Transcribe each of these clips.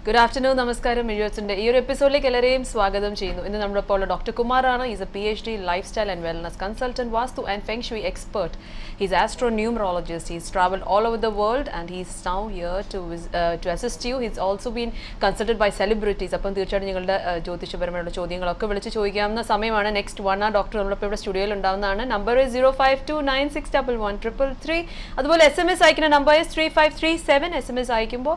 Good afternoon, നമസ്കാരം മിഴിയോത്തിന്റെ ഈ ഒരു എപ്പിസോഡിലേക്ക് എല്ലാവരെയും സ്വാഗതം ചെയ്യുന്നു. ഇന്ന് നമ്മുടെ ഇപ്പോൾ ഡോക്ടർ കുമാറാണ്. Is a PhD lifestyle and wellness consultant, vastu and feng shui expert. He's astronumerologist. He's traveled all over the world and he's now here to assist you. He's also been consulted by celebrities. അപ്പം തീർച്ചയായിട്ടും നിങ്ങളുടെ ജ്യോതിഷപരമായുള്ള ചോദ്യങ്ങളൊക്കെ വിളിച്ച് ചോദിക്കാവുന്ന സമയമാണ്. Next 1 hour doctor നമ്മളിപ്പോൾ ഇവിടെ സ്റ്റുഡിയോയിൽ ഉണ്ടാവുന്നതാണ്. നമ്പർ 0529611133. അതുപോലെ SMS അയക്കുന്ന നമ്പർ 3537. SMS അയക്കുമ്പോൾ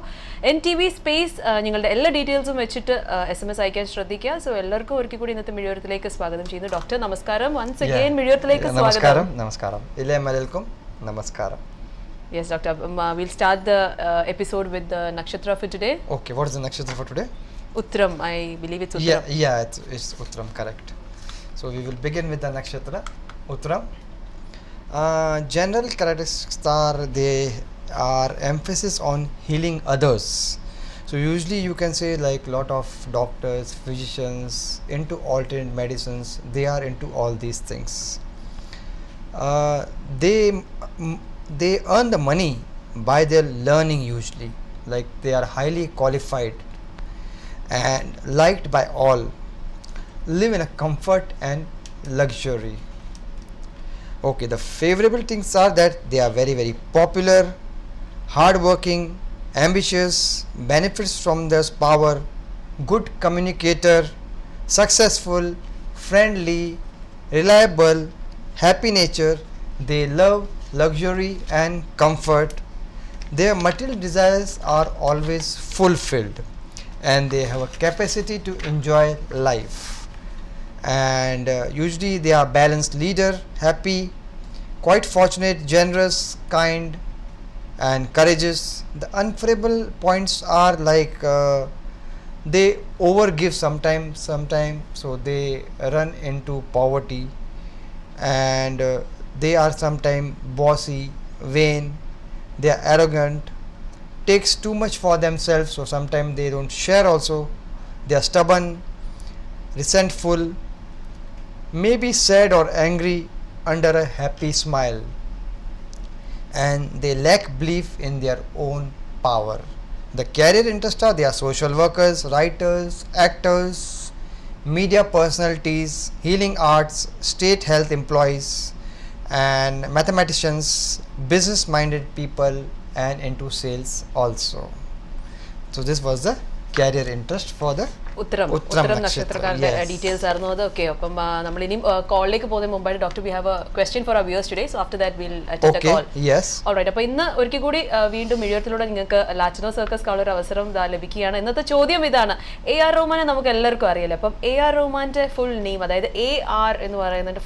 NTV സ്പേസ് നിങ്ങളുടെ എല്ലാ ഡീറ്റെയിൽസും വെച്ചിട്ട് SMS അയക്കാൻ ശ്രദ്ധിക്കുക. സോ എല്ലാവർക്കും ഒരിക്കൽ കൂടി ഇന്നത്തെ മിഴിയോരത്തിലേക്ക് സ്വാഗതം ചെയ്യുന്നു. ഡോക്ടർ നമസ്കാരം. വൺസ് അഗൈൻ മിഴിയോരത്തിലേക്ക് സ്വാഗതം. നമസ്കാരം. എല്ലാവർക്കും നമസ്കാരം. Yes, doctor. We'll start the episode with the nakshatra for today. Okay, what is the nakshatra for today? Uttram. I believe it's Uttram. Yeah, it's Uttram, correct. So we will begin with the nakshatra Uttram. General characteristics they are emphasis on healing others. So usually you can say like lot of doctors, physicians into alternate medicines, they are into all these things. They earn the money by their learning usually, like they are highly qualified and liked by all, live in a comfort and luxury. Okay, the favorable things are that they are very popular, hardworking, ambitious, benefits from their power, good communicator, successful, friendly, reliable, happy nature. They love luxury and comfort. Their material desires are always fulfilled and they have a capacity to enjoy life. And usually they are balanced leader, happy, quite fortunate, generous, kind and courageous. The unfavorable points are like they overgive sometime, so they run into poverty, and they are sometimes bossy, vain, they are arrogant, takes too much for themselves, so sometimes they don't share also. They are stubborn, resentful, may be sad or angry under a happy smile, and they lack belief in their own power. The career interest are they are social workers, writers, actors, media personalities, healing arts, state health employees, and mathematicians, business minded people, and into sales also. So this was the career interest for the ഉത്തരം നക്ഷത്രക്കാരുടെ details ആയിരുന്നു അത്. Okay, അപ്പം നമ്മൾ ഇനി കോളിലേക്ക് പോകുന്നതിന് മുമ്പായിട്ട് doctor we have a question for our viewers today. So after that will attend a call. Alright, അപ്പോൾ ഇന്ന് ഒരിക്കൽ കൂടി വീണ്ടും മിഴിയോരത്തിലൂടെ നിങ്ങൾക്ക് ലാറ്റിനോ സർക്കസ് കാണാൻ ഒരു അവസരം ലഭിക്കുകയാണ്. ഇന്നത്തെ ചോദ്യം ഇതാണ്. AR റഹ്മാനെ നമുക്ക് എല്ലാവർക്കും അറിയാലോ. അപ്പം AR റഹ്മാന്റെ ഫുൾ നെയിം, അതായത് AR എന്ന് പറയുന്നതിന്റെ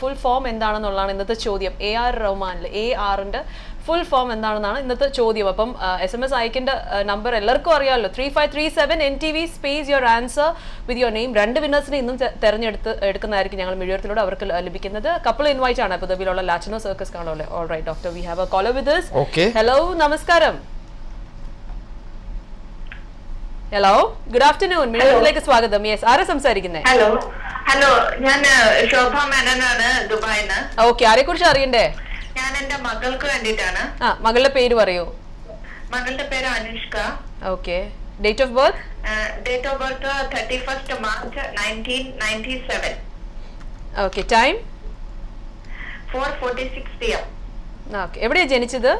ഫുൾ ഫോം എന്താണെന്നുള്ളതാണ് ഇന്നത്തെ ചോദ്യം. AR റഹ്മാനിൽ ARന്റെ ഫുൾ ഫോം എന്താണെന്നാണ് ഇന്നത്തെ ചോദ്യം. അപ്പം SMS അയക്കേണ്ട നമ്പർ എല്ലാവർക്കും അറിയാമല്ലോ, 3537 NTV space your answer with your name. 2 വിന്നേഴ്സിനെ ഇന്നും എടുക്കുന്നതായിരിക്കും ഞങ്ങൾ മിഴിയോരത്തിലൂടെ അവർക്ക് ലഭിക്കുന്നത്. കപ്പിൾ ഇൻവൈറ്റ് ആണ് പൊതുവിലുള്ള ലാറ്റിനോ സർക്കസ് കാണുമല്ലോ. All right doctor, we have a caller with us. Hello, നമസ്കാരം. Hello, good afternoon. മിഴിയോരത്തിലേക്ക് സ്വാഗതം. യെസ്, ആരാ സംസാരിക്കുന്നത്? ഹലോ, ഞാൻ ശോഭ മേനനാണ്, ദുബായിന്ന്. ഓക്കെ, ആരെ കുറിച്ച് അറിയണ്ടേ? ഞാൻ എന്റെ മകൾക്ക് വേണ്ടിട്ടാണ്. മകളുടെ പേര് പറയൂ. മകളുടെ പേര് Anushka. Okay, date of birth? Date of birth 31st March 1997. Okay, time? 4:46 PM. Okay, എവിടെയാ ജനിച്ചത്?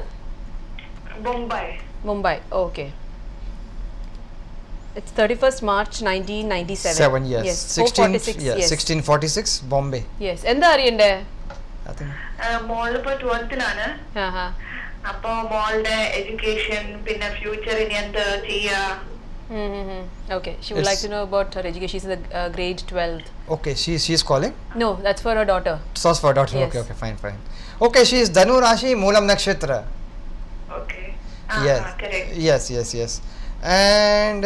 Mumbai. Okay, it's 31st March 1997. Yes. 1646 Bombay. Yes. എന്താ അറിയണ്ടേ? മോള് ഇപ്പൊ 12th-ലാണ്. അപ്പൊ മോളുടെ എഡ്യൂക്കേഷൻ, പിന്നെ ഫ്യൂച്ചർ ഇനി എന്ത് ചെയ്യാ? Okay, she would like to know about her education. She's in the grade 12th. Okay, she's calling? No, that's for her daughter. That's for her daughter. Yes. Okay, fine. Okay, she is Dhanu Rashi, Moolam Nakshatra. Okay. Yes. Correct. Yes. And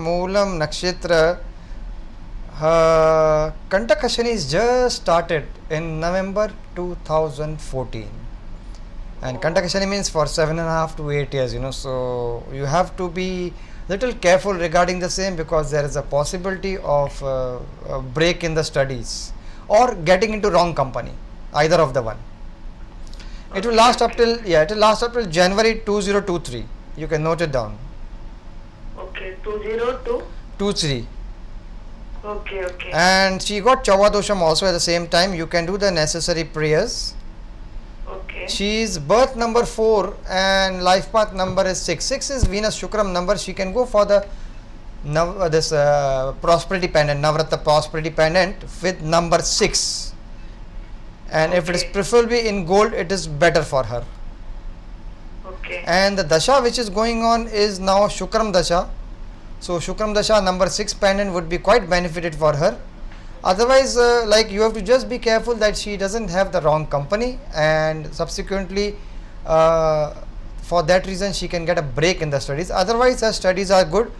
Moolam Nakshatra, Kantaka Shani is just started in November 2014. And Kantaka Shani means for 7.5 to 8 years, so you have to be little careful regarding the same, because there is a possibility of a break in the studies or getting into wrong company, either of the one. It will last up till January 2023. You can note it down. Okay. Okay, 202. 23. Okay. And she got Chavadosham also at the same time. You can do the necessary prayers. Okay. She's birth number 4 and life path number is 6. 6 is Venus Shukram number. She can go for the prosperity pendant, Navratna prosperity pendant with number 6. And if it is preferably in gold, it is better for her. Okay. And the dasha which is going on is now Shukram dasha. So Shukram dasha number 6 pendant would be quite benefited for her. Otherwise, like you have to just be careful that she doesn't have the wrong company, and subsequently for that reason she can get a break in the studies. Otherwise her studies are good.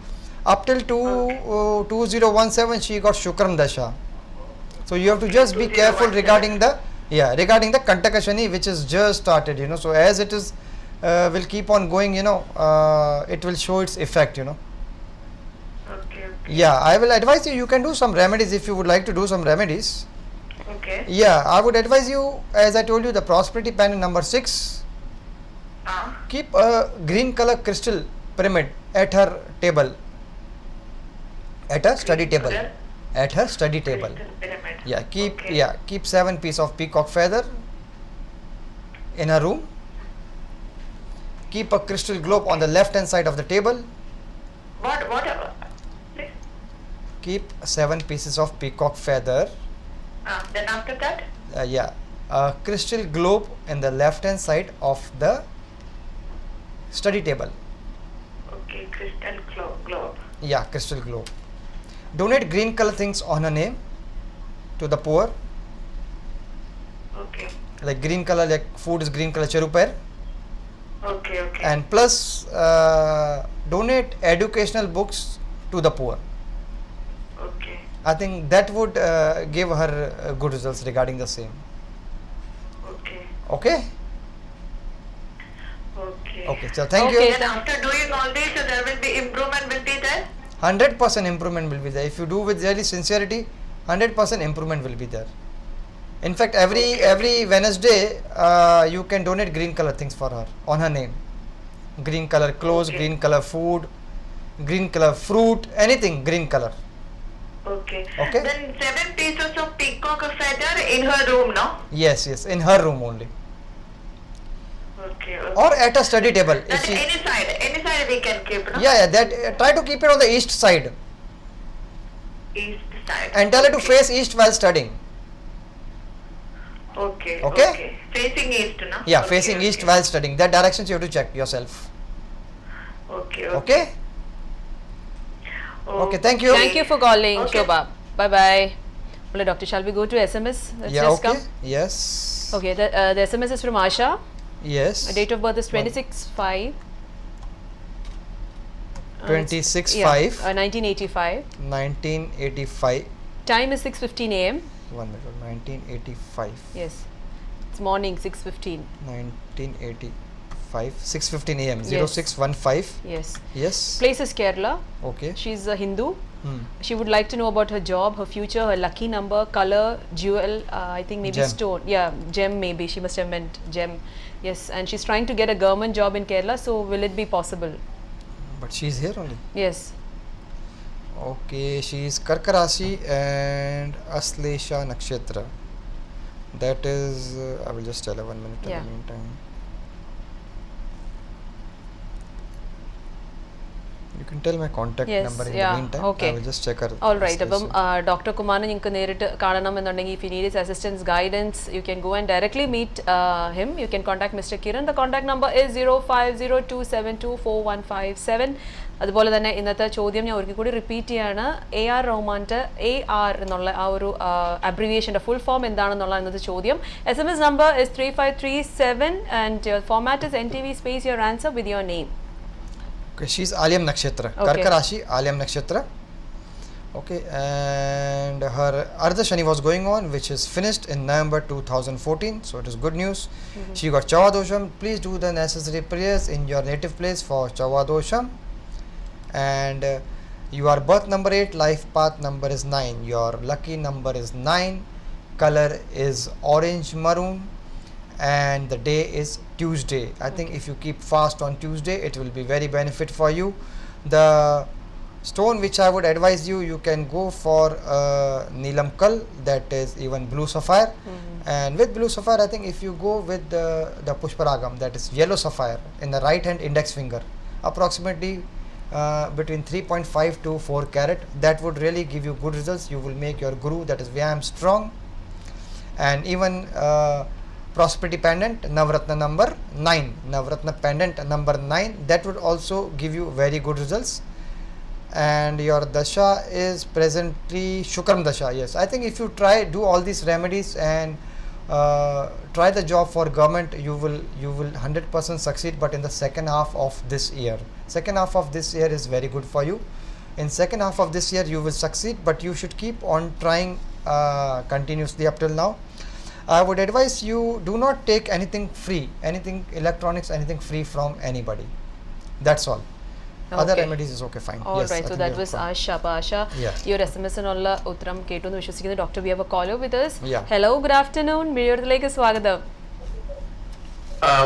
Up till 2017 she got Shukram dasha. So you have to just be careful regarding the Kantaka Shani, which is just started, So as it is will keep on going, it will show its effect, Okay. Yeah, I will advise you can do some remedies if you would like to do some remedies. Okay. Yeah, I would advise you, as I told you, the prosperity pendant number 6. Keep a green color crystal pyramid at her table, at her study table. At her study table. Yeah, keep 7 pieces of peacock feather in her room. Keep a crystal globe on the left hand side of the table. What? Keep 7 pieces of peacock feather. Then after that? A crystal globe in the left hand side of the study table. Okay, crystal globe. Yeah, crystal globe. Donate green color things on her name to the poor. Okay. Like green color, like food is green color cherupar. Okay. And plus donate educational books to the poor. Okay. I think that would give her good results regarding the same. Okay. So thank you. Then after doing all this, there will be improvement will be there? 100% improvement will be there. If you do with really sincerity, 100% improvement will be there. In fact, every Wednesday, you can donate green color things for her on her name. Green color clothes, green color food, green color fruit, anything green color. Okay. Then 7 pieces of peacock feather in her room, no? Yes, in her room only. Okay. Or at a study table. That any side we can keep, no? Yeah, that try to keep it on the east side. East side. And tell her to face east while studying. Okay. Facing east, no? Yeah, facing east while studying. That directions you have to check yourself. Okay. Okay, thank you. Thank you for calling, Shobha. Bye. Well, doctor, shall we go to SMS? Come. Yes. Okay, the SMS is from Asha. Yes. Date of birth is 26/5. 26/5. 1985. 1985. Time is 6:15 a.m. 1 minute. 1985. Yes. It's morning, 6:15. 1985. 6:15 a.m. Yes. 0615. Yes. Place is Kerala. Okay. She's a Hindu. She would like to know about her job, her future, her lucky number, color, jewel, I think maybe gem. Stone. Yeah, gem maybe. She must have meant gem. Yes, and she's trying to get a government job in Kerala. So will it be possible? But she's here only. Yes. Okay, she is Karka Rashi and Aslesha Nakshatra. That is, I will just tell her 1 minute in the meantime. You can tell my contact number in the meantime. Okay. I will just check her. All right. Dr. Kumaran, you can if you need his assistance, guidance, you can go and directly meet him. You can contact Mr. Kiran. The contact number is 0502724157. അതുപോലെ തന്നെ ഇന്നത്തെ ചോദ്യം ഞാൻ ഒരിക്കൽ കൂടി repeat ചെയ്യാണ്. AR റഹ്മാൻ്റെ AR എന്നുള്ള ആ ഒരു അബ്രിവിയേഷൻ്റെ ഫുൾ ഫോം എന്താണെന്നുള്ള ഇന്നത്തെ ചോദ്യം. SMS number is 3537 and your format is NTV space your answer with your name. Okay, she's Alyam Nakshatra. Karka Rashi, Alyam Nakshatra. Okay, and her Ardha Shani was going on, which is finished in November 2014. So it is good news. She got Chavadosham. Please do the necessary prayers in your native place for Chavadosham. And your birth number 8, life path number is 9. Your lucky number is 9. Color is orange maroon. And the day is Tuesday. I think if you keep fast on Tuesday, it will be very benefit for you. The stone which I would advise you, you can go for Neelam Kal, that is even blue sapphire. And with blue sapphire, I think if you go with the Pushparagam, that is yellow sapphire in the right hand index finger, approximately between 3.5 to 4 carat, that would really give you good results. You will make your guru, that is Vyayam, strong. And even prosperity pendant Navratna number 9, Navratna pendant number 9, that would also give you very good results. And your dasha is presently Shukram dasha. Yes, I think if you do all these remedies and try the job for government, you will 100% succeed. But in the second half of this year is very good for you. In second half of this year you will succeed, but you should keep on trying continuously up till now. I would advise you, do not take anything free, anything electronics, anything free from anybody. That's all. Other remedies is okay, fine. All yes, right, so that was Asha. Asha, your SMS and Utram Ketu nu vishwasikkunnu. Doctor, we have a caller with us. Yeah. Hello, good afternoon. Miliyathiലേക്ക് സ്വാഗതം.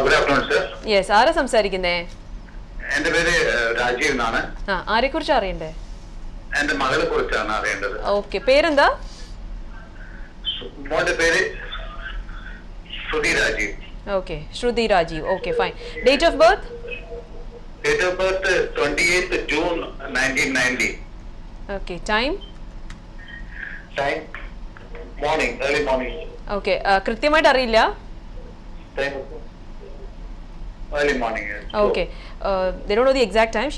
Good afternoon, sir. Yes, ആരാ സംസാരിക്കുന്നേ? എൻ്റെ പേര് രാജീവ് എന്നാണ്. ആരെക്കുറിച്ച് അറിയണ്ടേ? എൻ്റെ മകളെ കുറിച്ചാണ് അറിയേണ്ടത്. ഓക്കേ, പേരെന്താ? മോളുടെ പേര് Shruti Rajeev. Okay, Shruti Rajeev. Okay, fine. Date of birth? Date of birth 28th June 1990. Okay, time? Time morning, early morning. Okay, കൃത്യമായിട്ട് അറിയില്ല. Time early morning. Okay, they don't know the exact time.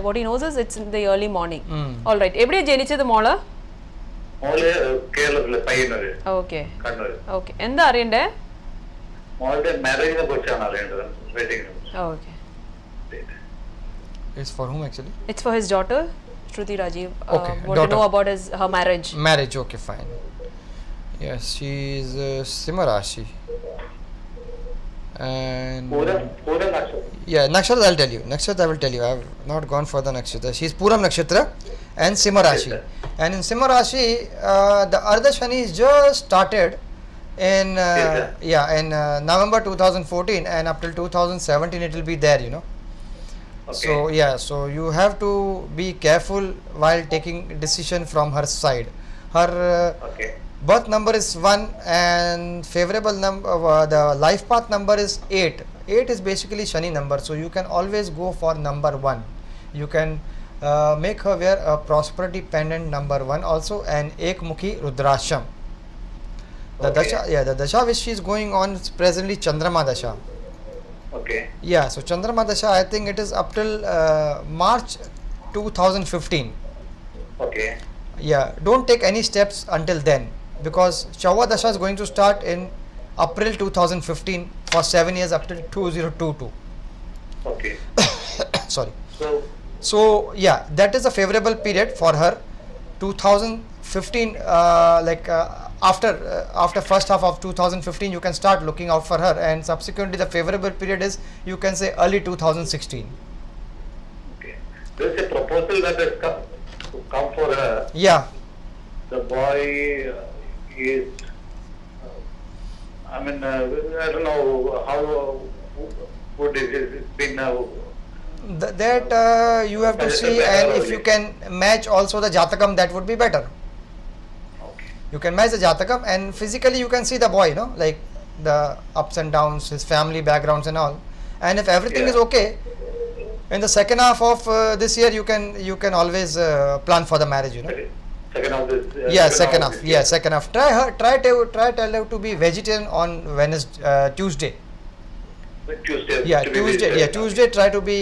What he knows is it's in the early morning. All right, എവിടെയാ ജനിച്ചത് മോള്? മോള് കേരളത്തിലെ Payyanur. Okay. Kannur. Okay, എന്താ അറിയണ്ടേ? മോളുടെ മാരേജിനെ കുറിച്ചാണ് അറിയേണ്ടത്. Wedding. Okay. It's for whom actually? It's for his daughter, Shruti Rajiv. Okay, what to know about her marriage? Marriage, okay, fine. Yes, she is Simha Rashi. And Puram Nakshatra. yeah, Nakshatra I'll tell you. Nakshatra I will tell you. I have not gone for the Nakshatra. She is Puram Nakshatra and Simha Rashi. Yes, and in Simha Rashi, the Ardha Shani is just started in in November 2014, and up till 2017 it will be there, you know. Okay. So you have to be careful while taking decision from her side. Her birth number is 1 and favorable number, the life path number is 8. 8 is basically Shani number, so you can always go for number 1. You can make her wear a prosperity pendant number 1 also, and Ekmukhi Rudrasham. The dasha which she is going on is presently Chandrama dasha. Okay. Yeah, so Chandrama dasha, I think it is up till March 2015. Okay. Yeah, don't take any steps until then, because Shava dasha is going to start in April 2015 for 7 years up till 2022. Okay. Sorry. So yeah, that is a favorable period for her. 2015, after first half of 2015 you can start looking out for her, and subsequently the favorable period is, you can say, early 2016. okay, there is a proposal that has come for her. Yeah, The boy is I mean I don't know how good it is. It's been that you have to see, and if you can match also the jatakam, that would be better. okay. You can match the jatakam, and physically you can see the boy, like the ups and downs, his family backgrounds and all. And if everything is okay, in the second half of this year you can always plan for the marriage, Second half this second half. Second half. Try tell her to be vegetarian on Tuesday. Tuesday. Tuesday try to be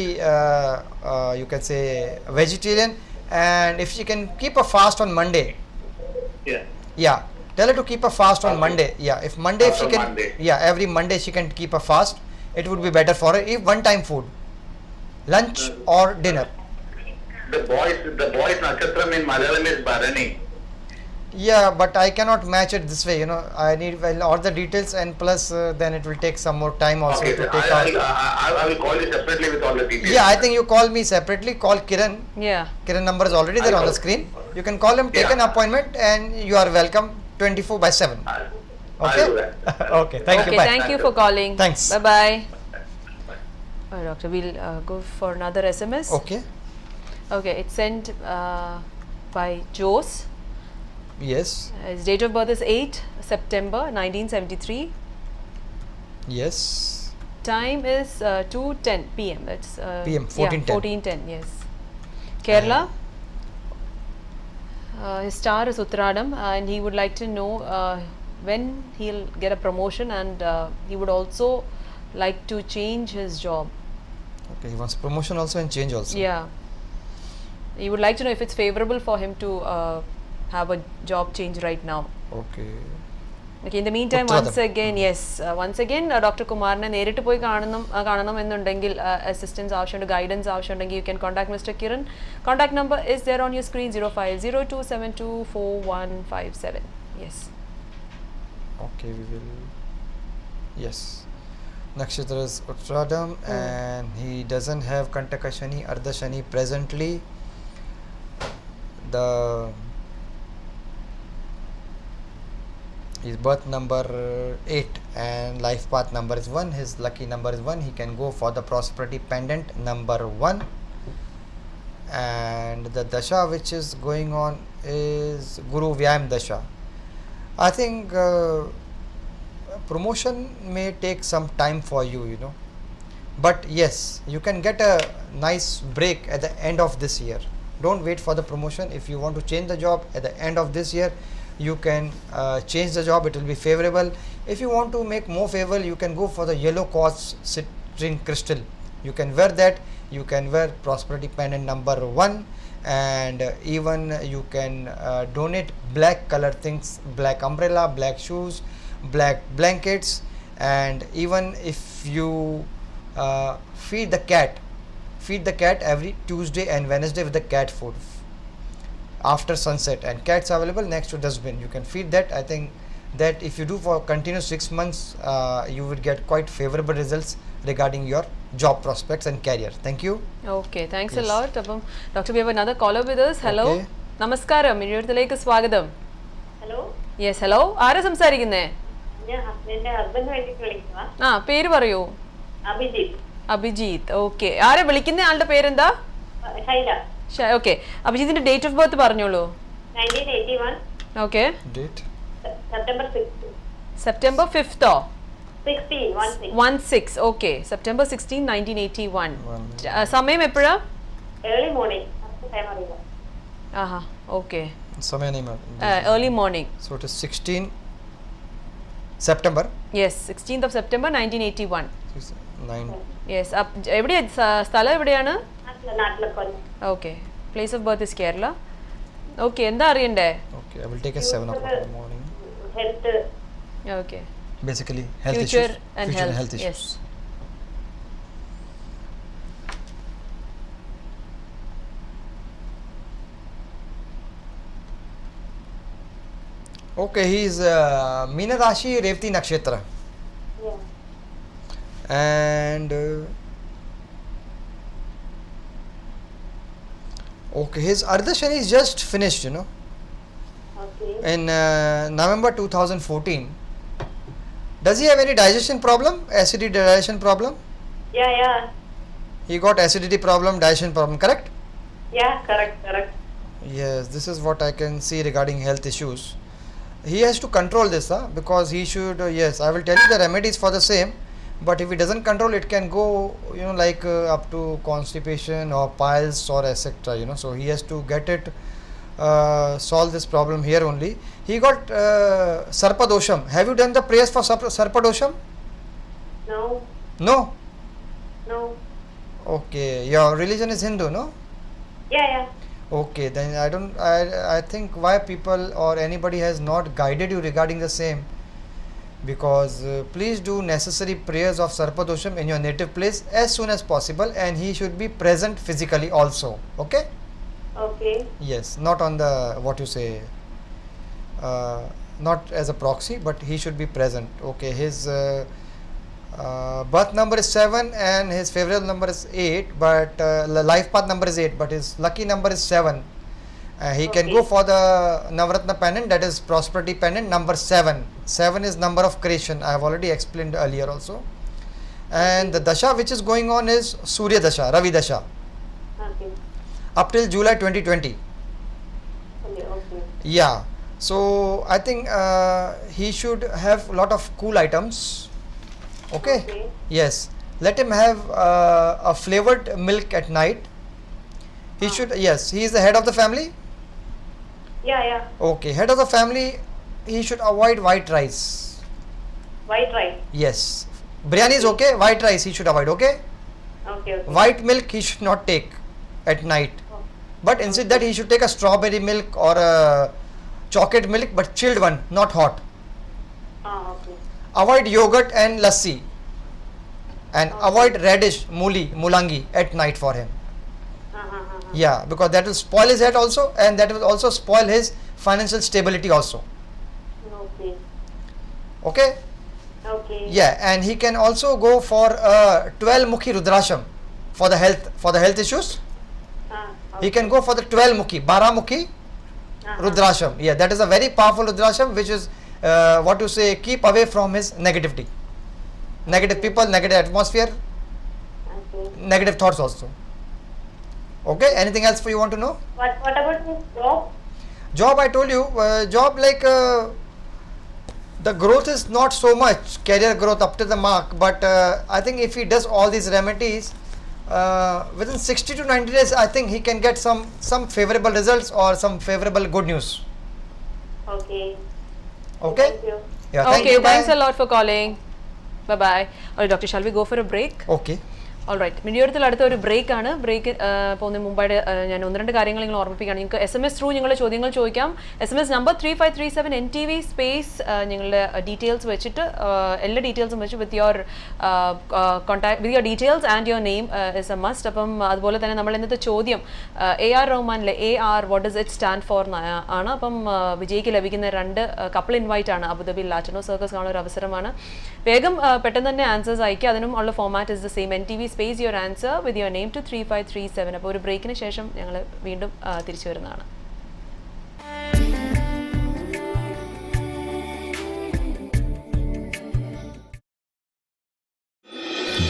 you can say vegetarian, and if she can keep a fast on Monday. Tell her to keep a fast on Monday. If Monday if she can Monday. Every Monday she can keep a fast, it would be better for her. If one time food, lunch or dinner. The boy's nakshatra in Malayalam is Bharani. Yeah, but I cannot match it this way, I need all the details, and plus then it will take some more time also Okay, to sir. take out. I will call you separately with all the details. Yeah, I think you call me separately. Call Kiran. Yeah. Kiran number is already there on the screen. You can call him, take an appointment, and you are welcome 24/7. Okay? I'll do that. Okay, thank you. Okay, Bye. thank you for calling. Thanks. Bye-bye. Doctor, we'll go for another SMS. Okay. Okay, it's sent by Jose. Yes. His date of birth is 8 September 1973. Yes. Time is 2:10 p.m. That's PM, yeah, 14:10. 14:10. Yes. Kerala. His star is Uttaradam, and he would like to know when he'll get a promotion, and he would also like to change his job. Okay, he wants promotion also and change also. Yeah. He would like to know if it's favorable for him to have a job change right now. Okay. Okay, in the meantime, once again, Dr. Kumarne നേരിട്ട് പോയി കാണണം എന്നുണ്ടെങ്കിൽ assistance ആവശ്യമുണ്ട്, guidance ആവശ്യമുണ്ടെങ്കിൽ you can contact Mr. Kiran. Contact number is there on your screen, 0502724157. Yes. Okay, we will. Yes. Nakshatra is Uttradam and he doesn't have Kantaka Shani, Ardha Shani presently. His birth number 8 and life path number is 1. His lucky number is 1. He can go for the prosperity pendant number 1. And the dasha which is going on is Guru Vyayam Dasha. I think promotion may take some time for you, you know. But yes, you can get a nice break at the end of this year. Don't wait for the promotion. If you want to change the job at the end of this year, you can change the job. It will be favorable. If you want to make more favorable, you can go for the yellow quartz citrine crystal. You can wear that. You can wear prosperity pendant number 1, and even you can donate black color things, black umbrella, black shoes, black blankets, and even if you feed the cat every Tuesday and Wednesday with the cat food after sunset, and cats are available next to dustbin. You can feed that. I think that if you do for continuous 6 months, you will get quite favorable results regarding your job prospects and career. Thank you. Okay, thanks a lot. Doctor, we have another caller with us. Hello. Okay. Namaskaram. Miriyathiലേക്ക് സ്വാഗതം. Hello Yes, hello. ആരാ സംസാരിക്കുന്നേ? ഞാൻ ഹസ്ബൻഡിന്റെ husband വേണ്ടിട്ട് വിളിക്കുക. പേര് പറയൂ. Abhijith. Abhijith. Okay. ആരാ വിളിക്കുന്ന ആളുടെ പേരെന്താ? ശൈല. ഓക്കെ. അഭിജിത്തിന്റെ ഡേറ്റ് ഓഫ് ബർത്ത് പറഞ്ഞോളൂ. 1981. Okay. Date. September 6th. September 5th ഓ? 16. ഓക്കെ. സെപ്റ്റംബർ 16, 1981. സമയം എപ്പോഴാ? Early morning. ടൈം അറിയില്ല. ആഹാ. ഓക്കെ. സമയം नहीं early morning. So it is 16 September. Yes, 16th of September 1981. 9. Yes. എവിടെയാ സ്ഥലം എവിടെയാണ്? നാട്ടിലെ Kollam. Okay. Place of birth is Kerala. Okay. എന്താ അറിയണ്ടേ? Okay, I will take a 7 o'clock in the morning. Health. Okay. Basically health Future issues. and Future health. issues. Yes. Okay, he is Meena Rashi, Revati Nakshatra, Yeah. and okay, his Ardha Shani is just finished, you know, Okay. in November 2014. Does he have any digestion problem, acidity digestion problem? Yeah. He got acidity problem, digestion problem, correct? Yeah, correct. Yes, this is what I can see regarding health issues. He has to control this, because he should, yes, I will tell you the remedies for the same, but if he doesn't control, it can go, you know, like up to constipation or piles or etc., you know, so he has to get it, solve this problem here only. He got Sarpadosham. Have you done the prayers for Sarpadosham? No. No? No. Okay, your religion is Hindu, no? Yeah. Okay, then I think why people or anybody has not guided you regarding the same, because please do necessary prayers of Sarpadosham in your native place as soon as possible, and he should be present physically also, okay? Okay. Yes, not on the, what you say, not as a proxy, but he should be present, okay? His birth number is 7 and his favorable number is 8, but life path number is 8, but his lucky number is 7. He can go for the Navratna pendant, that is prosperity pendant number 7. 7 is number of creation, I have already explained earlier also. And the dasha which is going on is Surya Dasha, Ravi Dasha. Okay. up till July 2020. Okay. Yeah. So I think he should have a lot of cool items. Okay. Okay. Yes. Let him have a flavored milk at night. He should. Yes. He is the head of the family. Yeah. Okay. Head of the family. He should avoid white rice. White rice. Yes. Biryani is okay. White rice he should avoid. Okay. Okay. White milk he should not take at night. Oh. But instead that he should take a strawberry milk or a chocolate milk, but chilled one, not hot. Okay. Avoid yogurt and lassi, and avoid radish, mulangi at night for him. Yeah, because that will spoil his head also, and that will also spoil his financial stability also. Okay. Okay. Okay. Yeah, and he can also go for 12 mukhi rudrasham for the health issues. He can go for the 12 mukhi, 12 mukhi rudrasham. Yeah, that is a very powerful rudrasham, which is what you say, keep away from his negativity, negative people, negative atmosphere, Okay. negative thoughts also. Okay, anything else you want to know? What about his job? Job, I told you, job like the growth is not so much, career growth up to the mark, but I think if he does all these remedies, within 60 to 90 days, I think he can get some favorable results or some favorable good news. Okay. Okay? Thank you. Yeah, thank Okay, you. thanks Bye. a lot for calling. Bye bye. Alright, doctor, shall we go for a break? Okay. Alright മിനിയോടത്തിൽ അടുത്ത ഒരു ബ്രേക്കാണ്. Break പോകുന്നതിന് മുമ്പായിട്ട് ഞാൻ ഒന്ന് രണ്ട് കാര്യങ്ങൾ നിങ്ങൾ ഓർമ്മിപ്പിക്കുകയാണ്. നിങ്ങൾക്ക് SMS ത്രൂ നിങ്ങളുടെ ചോദ്യങ്ങൾ ചോദിക്കാം. SMS നമ്പർ 3537 NTV സ്പേസ് നിങ്ങളുടെ ഡീറ്റെയിൽസ് വെച്ചിട്ട് എല്ലാ ഡീറ്റെയിൽസും വെച്ച് with your details and your name is A must. അപ്പം അതുപോലെ തന്നെ നമ്മൾ ഇന്നത്തെ ചോദ്യം AR റഹ്മാനിലെ AR what does it stand for ആണ്. അപ്പം വിജയിക്ക് ലഭിക്കുന്ന 2 കപ്പിൾ ഇൻവൈറ്റ് ആണ്. അബുദാബി ലാറ്റിനോ സർക്കസ് കാണുന്ന ഒരു അവസരമാണ്. വേഗം പെട്ടെന്ന് തന്നെ ആൻസേഴ്സ് അയക്കുക. അതിനും ഉള്ള format is the same. NTV space your answer with your name to 3537. അപ്പോൾ ഒരു ബ്രേക്കിന് ശേഷം ഞങ്ങൾ വീണ്ടും തിരിച്ചു വരുന്നതാണ്.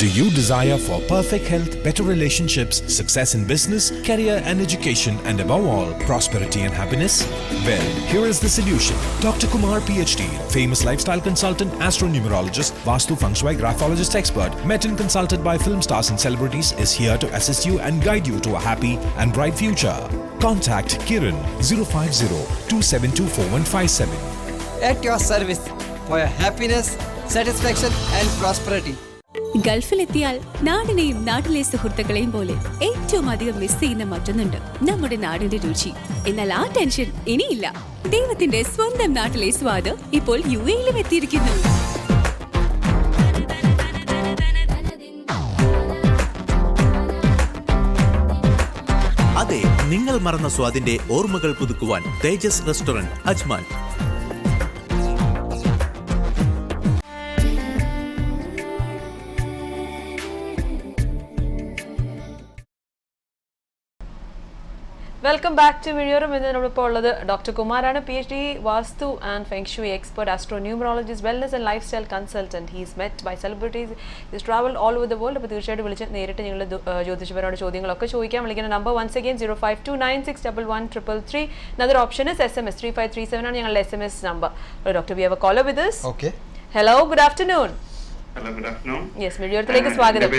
Do you desire for perfect health, better relationships, success in business, career and education, and above all, prosperity and happiness? Well, here is the solution. Dr. Kumar PhD, famous lifestyle consultant, astronumerologist, Vastu Feng Shui graphologist expert, met and consulted by film stars and celebrities, is here to assist you and guide you to a happy and bright future. Contact Kiran 050-2724157. At your service for your happiness, satisfaction and prosperity. ഗൾഫിലെത്തിയാൽ നാടിനെയും നാട്ടിലെ സുഹൃത്തുക്കളെയും പോലെ ഏറ്റവും അധികം miss ചെയ്യുന്ന മറ്റൊന്നുണ്ട്, നമ്മുടെ നാടിന്റെ രുചി. എന്നാൽ ആ ടെൻഷൻ ഇനിയില്ല. ദൈവത്തിന്റെ സ്വന്തം നാട്ടിലെ സ്വാദ് ഇപ്പോൾ UAE-ലും എത്തിയിരിക്കുന്നു. അതെ, നിങ്ങൾ മറന്ന സ്വാദിന്റെ ഓർമ്മകൾ പുതുക്കുവാൻ Tejas restaurant Ajman. Welcome back to Mizhiyoram. ഇന്ന് നമ്മളിപ്പോൾ ഉള്ളത് ഡോക്ടർ കുമാറാണ്. PhD vastu and feng shui expert, astronumerologist, wellness and life style consultant. He's met by celebrities, his travel all over the world. അപ്പോൾ തീർച്ചയായിട്ടും വിളിച്ച് നേരിട്ട് നിങ്ങൾ ജ്യോതിഷപരമായ ചോദ്യങ്ങളൊക്കെ ചോദിക്കാൻ വിളിക്കുന്ന number once again 052961133. Another option is SMS 3537 ആണ് ഞങ്ങളുടെ SMS നമ്പർ. Doctor, we have a caller with us. Okay. Hello, good afternoon. Hello, good afternoon. Yes, മിഴിയോരത്തിലേക്ക് സ്വാഗതം.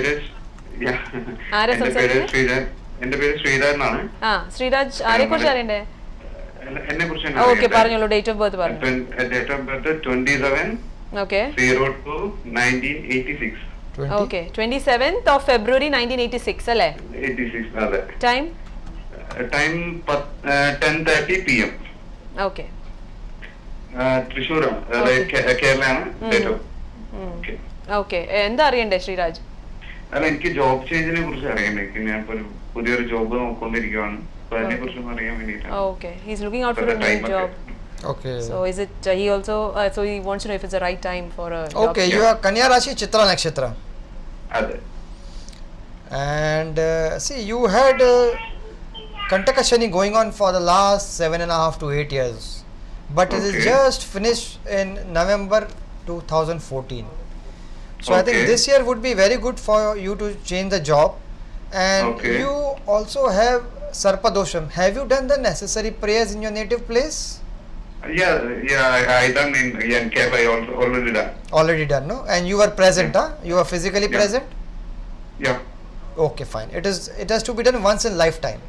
ആരാ സംസാരിക്കുന്നത്? എന്റെ പേര് ശ്രീരാജ്. ശ്രീരാജ്, ആരെ കുറിച്ച് അറിയണ്ടേ? എന്നെ കുറിച്ച് ഓക്കെ, പറഞ്ഞോളൂ. ഡേറ്റ് ഓഫ് ബർത്ത് പറഞ്ഞു. Date of birth 27/02/1986. Okay, 27th of February 1986 അല്ലേ? 86, അതെ. Time 10:30 PM. ഓക്കെ, തൃശ്ശൂരാണ്, കേരളയാണ്. Date of. ഓക്കെ. എന്താ അറിയണ്ടേ ശ്രീരാജ്? അല്ല, എനിക്ക് ജോബ് ചേഞ്ചിനെ കുറിച്ച് അറിയാൻ വേണ്ടി ഞാൻ പുതിയൊരു ജോബ് നോക്കൊണ്ടിരിക്കുകയാണ്. അപ്പൊ അതിനെ കുറിച്ച് അറിയാൻ വേണ്ടിയിട്ടാണ്. Okay, he's looking out for a new job. Okay. So is it he also so he wants to know if it's the right time for a job? Okay, you are Kanya Rashi, Chitra Nakshatra. അതെ. And see, you had Kantaka Shani going on for the last 7.5 to 8 years, but it is just finished in November 2014. So I think this year would be very good for you to change the job, and you also have Sarpadosham. Have you done the necessary prayers in your native place? I done in NCAP. I also already done. Already done, no? And you were present, huh? You were physically present? Yeah. Okay, fine. It has to be done once in lifetime.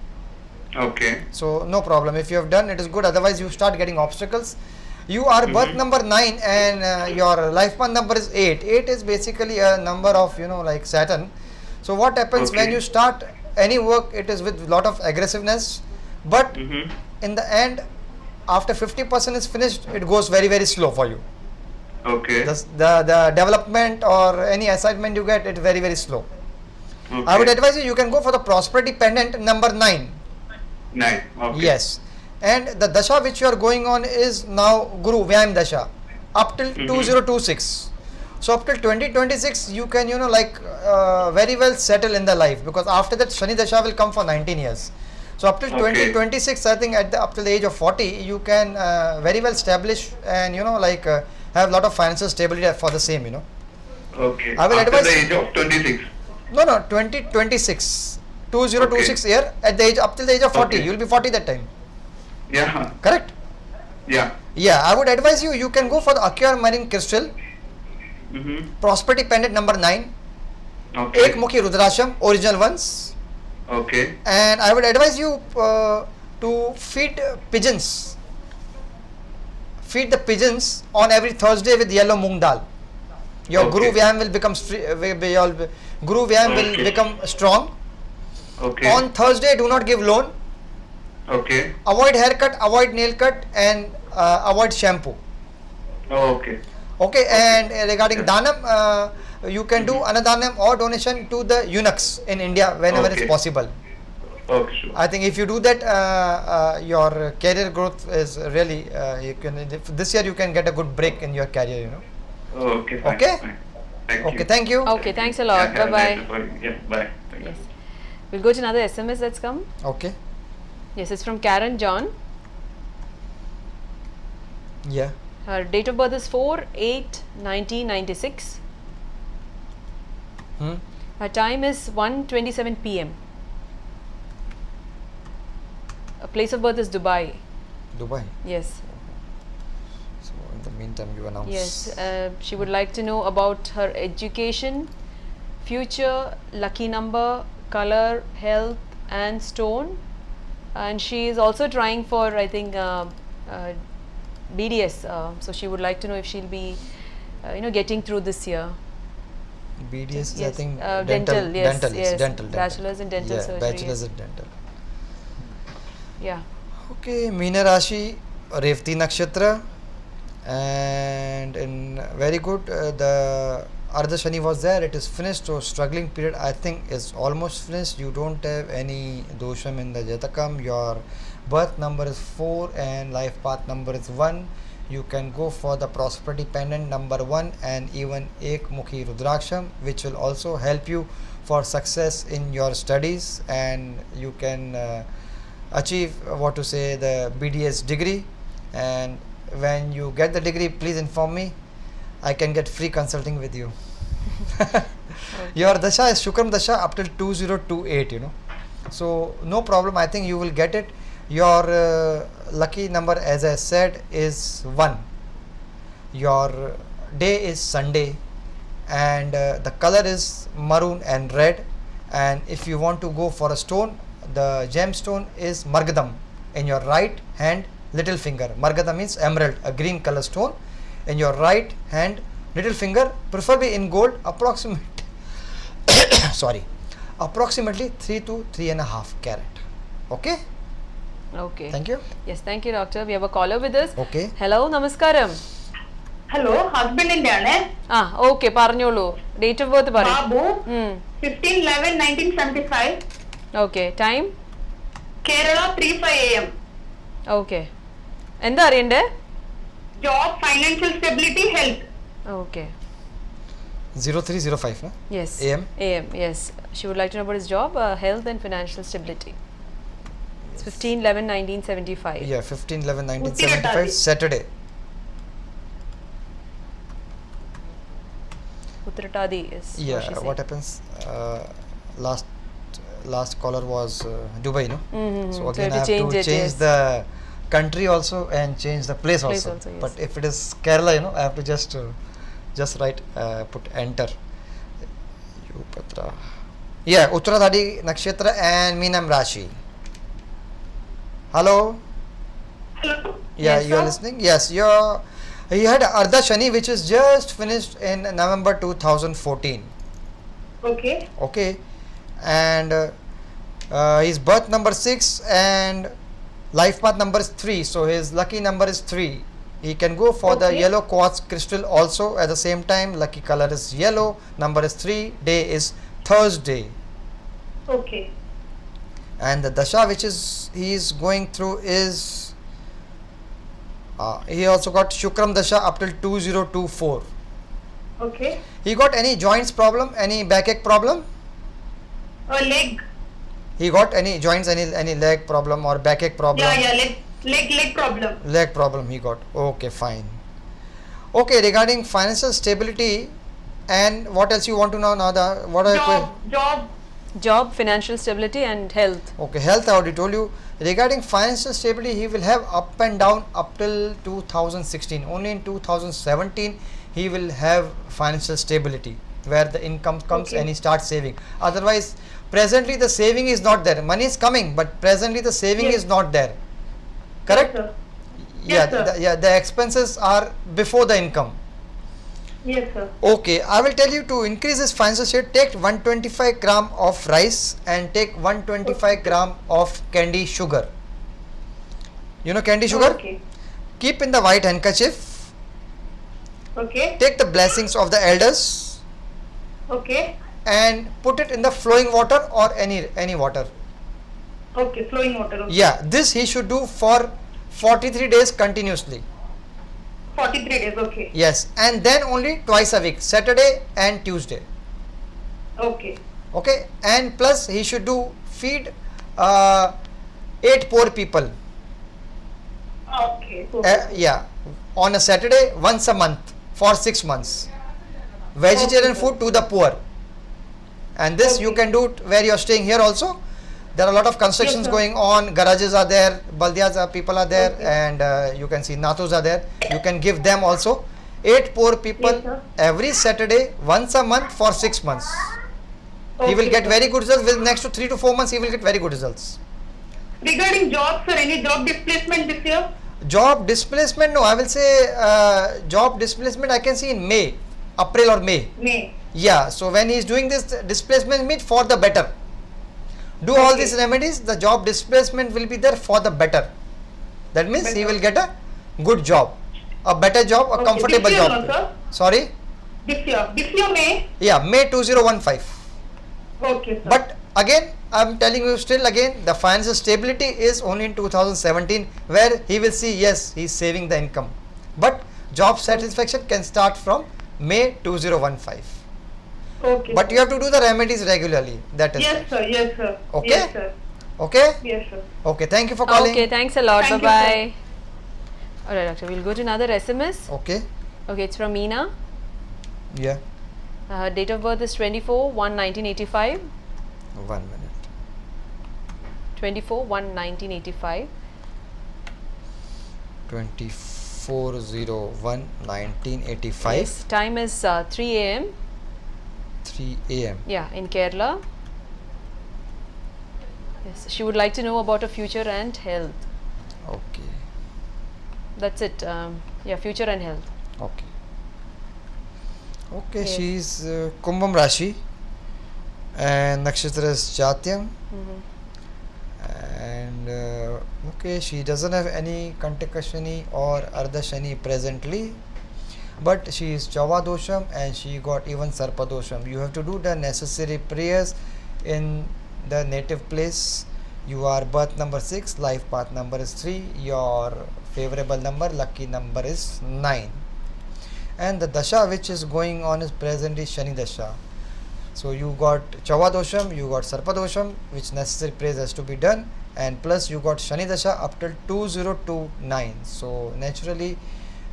Okay. So no problem. If you have done, it is good. Otherwise, you start getting obstacles. You are birth number 9 and your life path number is 8. 8 is basically a number of, like Saturn. So what happens when you start any work, it is with lot of aggressiveness, but in the end, after 50% is finished, it goes very, very slow for you. Okay. The development or any assignment you get, it's very, very slow. Okay. I would advise you can go for the prosperity pendant number 9. 9. Okay. Yes. And the dasha which you are going on is now Guru Vyayam Dasha up till 2026. So up till 2026 you can very well settle in the life, because after that Shani Dasha will come for 19 years. So up till 2026, I think up till the age of 40 you can very well establish and have a lot of financial stability for the same. Okay. I will After advise the age of 26. No, 2026. 2026 year at the age up till the age of 40. You will be 40 that time. Yeah. Correct? Yeah. Yeah, I would advise you can go for the Acquire Marine Crystal, Prosperity Pendant number 9, Okay. Ek Mukhi Rudrasham, original ones. Okay. And I would advise you to feed pigeons. Feed the pigeons on every Thursday with yellow moong dal. Your Guru Vyayam will become Guru Vyayam will become strong. Okay. On Thursday, do not give loan. Okay. Avoid haircut, avoid nail cut, and avoid shampoo. Okay. Okay, and regarding Danam, you can do Anadanam or donation to the eunuchs in India whenever it's possible. Okay, sure. I think if you do that, your career growth is really, this year you can get a good break in your career, Okay. Fine, Okay? Fine. Thank you. Okay, thank you. Okay, thanks a lot. Yeah, Bye-bye. Yeah, bye. Thank you. Yes. We'll go to another SMS that's come. Okay, Yes, it's from Karen John. yeah. Her date of birth is 4/8/1996. Her time is 1:27 p.m. Her place of birth is Dubai. Dubai. Yes. So in the meantime, you announce. Yes. She would like to know about her education, future, lucky number, color, health, and stone. And she is also trying for, I think, BDS. So she would like to know if she'll be, getting through this year. BDS is, Yes. I think, Dental. Yes. dental, Yes. dental. Bachelor's in dental surgery. Bachelor's in dental. Yeah. Okay, Meena Rashi, Revati Nakshatra, and in very good, the Ardha Shani was there, it is finished, so struggling period I think is almost finished. You don't have any dosham in the Jatakam, your birth number is 4 and life path number is 1. You can go for the prosperity pendant number 1 and even Ek Mukhi Rudraksham, which will also help you for success in your studies, and you can achieve the BDS degree. And when you get the degree, please inform me. I can get free consulting with you. Your dasha is Shukram dasha up till 2028, so no problem. I think you will get it. Your lucky number, as I said, is 1. Your day is Sunday, and the color is maroon and red. And if you want to go for a stone, the gemstone is Margadam in your right hand little finger. Margadam means emerald, a green color stone in your right hand little finger, preferably in gold, approximately 3 to 3.5 carat. Okay. Okay. Thank you. Yes, thank you, doctor. We have a caller with us. Okay. Hello, namaskaram. Hello, husband in Okay, parnolu. Date of birth Babu, 15/11/1975. Okay, time? Kerala, 3:05 a.m. Okay. Enda ariyande? Job, financial stability, health. Okay. 0305, no? Yes. AM? AM, yes. She would like to know about his job, health and financial stability. It's 15/11/1975. Yeah, 15/11/1975, Saturday. Uttratadi is Yeah, what she said. what happens last last caller was Dubai, no? So again I have change to it, change yes. the country also and change the place also. Yes. But if it is Kerala, I have to just write, put enter. Yupatra. Yeah, Uttaradhadi Nakshatra and Meenam Rashi. Hello? Hello. Yeah, Yes, you are sir. listening? Yes, you had Ardha Shani, which is just finished in November 2014. Okay. Okay, and his birth number 6 and life path number is 3, so his lucky number is 3. He can go for the Okay. yellow quartz crystal also. At the same time, lucky color is yellow, number is 3, day is Thursday, Okay. and the dasha which is he is going through is he also got Shukram dasha up till 2024. Okay. He got any joints problem, any backache problem? A leg. He got any joints, any leg problem or backache problem? Yeah. Leg problem. Leg problem he got. Okay, fine. Okay, regarding financial stability, and what else you want to know now? Job. Financial stability and health. Okay, health I already told you. Regarding financial stability, he will have up and down up till 2016. Only in 2017 he will have financial stability where the income comes Okay. and he starts saving. Otherwise, presently the saving is not there. Money is coming, but presently the saving Yes. is not there. Correct? Yes, sir. Yeah, the expenses are before the income. Yes, sir. Okay, I will tell you to increase this financial state, take 125 gram of rice and take 125 gram of candy sugar. You know candy sugar? Okay. Keep in the white handkerchief. Okay. Take the blessings of the elders Okay. and put it in the flowing water or any water. Okay. Flowing water. Okay. Yeah, this he should do for 43 days continuously. 43 days. Okay. Yes, and then only twice a week, Saturday and Tuesday. Okay. Okay, and plus he should feed 8 poor people. Okay. Okay. Yeah, on a Saturday once a month for 6 months. Vegetarian Okay. food to the poor. And this you Okay. can do it where you are staying here also. There are a lot of constructions Yes, sir. going on, garages are there, baldiyas are, people are there, Okay. and you can see natus are there. You can give them also 8 poor people Yes, sir. every Saturday once a month for 6 months. He will Okay, get sir. very good results. With next to 3 to 4 months he will get very good results. Regarding jobs, sir, any job displacement this year? Job displacement, no, I will say job displacement I can see in May, April or May. May. Yeah, so when he is doing this displacement means for the better. Do all Okay. these remedies, the job displacement will be there for the better. That means he Better. will get a good job, a better job, a Okay, comfortable this year job. no, sir? Sorry? This year May. Yeah, May 2015. Okay, sir. But again, I am telling you still again, the financial stability is only in 2017 where he will see, yes, he is saving the income. But job satisfaction can start from May 2015. Okay. But you have to do the remedies regularly. That is Yes, right. sir. Yes, sir. Okay. Yes, sir. Okay? Yes, sir. Okay, thank you for calling. Okay, thanks a lot. Thank you, Bye-bye. Alright, doctor, we'll go to another SMS. Okay. Okay, it's from Meena. Yeah. Her date of birth is 24/1/1985. 1 minute. 24/1/1985. 24/01/1985. Yes, time is 3 a.m. 3 a.m. Yeah, in Kerala. Yes, she would like to know about her future and health. Okay. That's it. Yeah, future and health. Okay. Okay, Yes. she is Kumbham Rashi and Nakshatra is Chatyam. And okay, she doesn't have any Kantaka Shani or Ardha Shani presently, but she is Chava Dosham and she got even Sarpa Dosham. You have to do the necessary prayers in the native place. You are birth number 6, life path number is 3, your favorable number, lucky number is 9. And the Dasha which is going on is presently Shani Dasha. So you got Chava Dosham, you got Sarpa Dosham, which necessary prayers has to be done, and plus you got Shani Dasha up till 2029. So naturally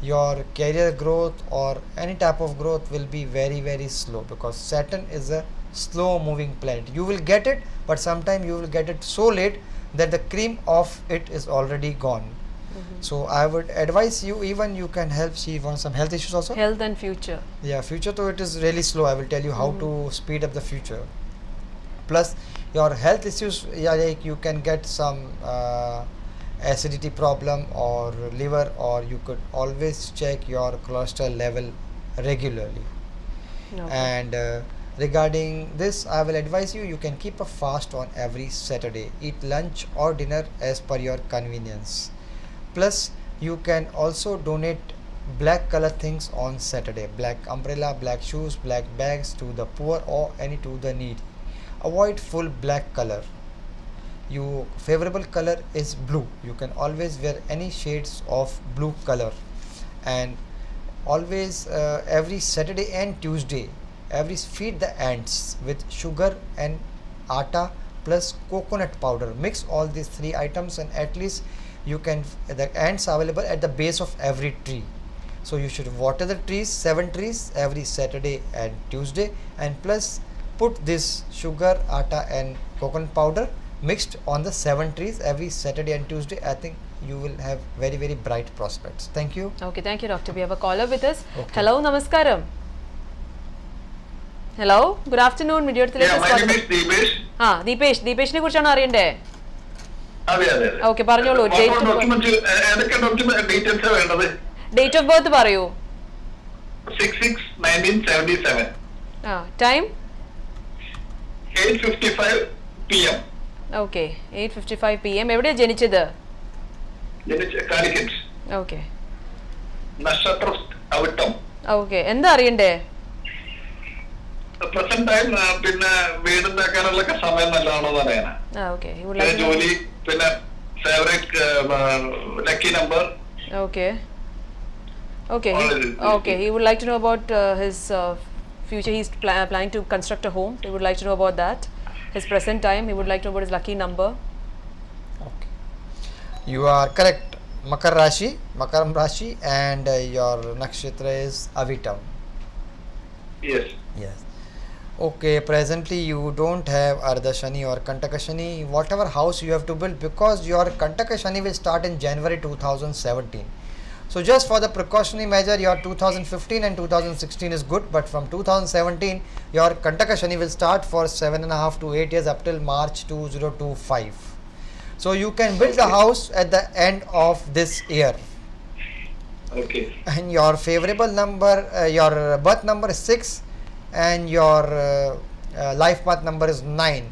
your career growth or any type of growth will be very, very slow because Saturn is a slow moving planet. You will get it, but sometime you will get it so late that the cream of it is already gone. So I would advise you, even you can help. She wants some health issues also. Health and future. Yeah, future though it is really slow. I will tell you how to speed up the future. Plus your health issues, yeah, like you can get some acidity problem or liver, or you could always check your cholesterol level regularly. And regarding this, I will advise you, you can keep a fast on every Saturday. Eat lunch or dinner as per your convenience. Plus you can also donate black color things on Saturday. Black umbrella, black shoes, black bags to the poor or any to the needy. Avoid full black color. Your favorable color is blue. You can always wear any shades of blue color. And always every Saturday and Tuesday, feed the ants with sugar and atta plus coconut powder. Mix all these 3 items, and at least you can, the ants are available at the base of every tree. So you should water the trees, 7 trees every Saturday and Tuesday, and plus put this sugar, atta and coconut powder mixed on the 7 trees every Saturday and Tuesday. I think you will have very, very bright prospects. Thank you. Okay, thank you, doctor. We have a caller with us. Hello, namaskaram. Hello, good afternoon. My name is Deepesh. Deepesh ne kurichana ariyande? Okay, പറഞ്ഞോളൂ. Date of birth പറയൂ. 6/6/1977. Time? 8:55 PM. Okay, 8:55 PM. എവിടെയാ ജനിച്ചത്? Calicut. Okay. നക്ഷത്രം Avittam. Okay, എന്താ അറിയണ്ടേ? Present time പിന്നെ വീടുണ്ടാക്കാനുള്ള സമയം നല്ലതാണോ അറിയാനാ. Okay. ജോലി പിന്നെ favorite lucky number. Okay. Okay. He would like to know about his future. He's planning to construct a home. He would like to know about that. His present time. He would like to know about his lucky number. Okay. You are correct. Makaram Rashi, and your nakshatra is Avitam. Yes. Yes. Okay, presently you don't have Ardha Shani or Kantaka Shani. Whatever house you have to build, because your Kantaka Shani will start in January 2017. So just for the precautionary measure, your 2015 and 2016 is good, but from 2017 your Kantaka Shani will start for 7.5 to 8 years up till March 2025. So you can build the house at the end of this year. Okay. And your favorable number, your birth number is 6, and your life path number is 9.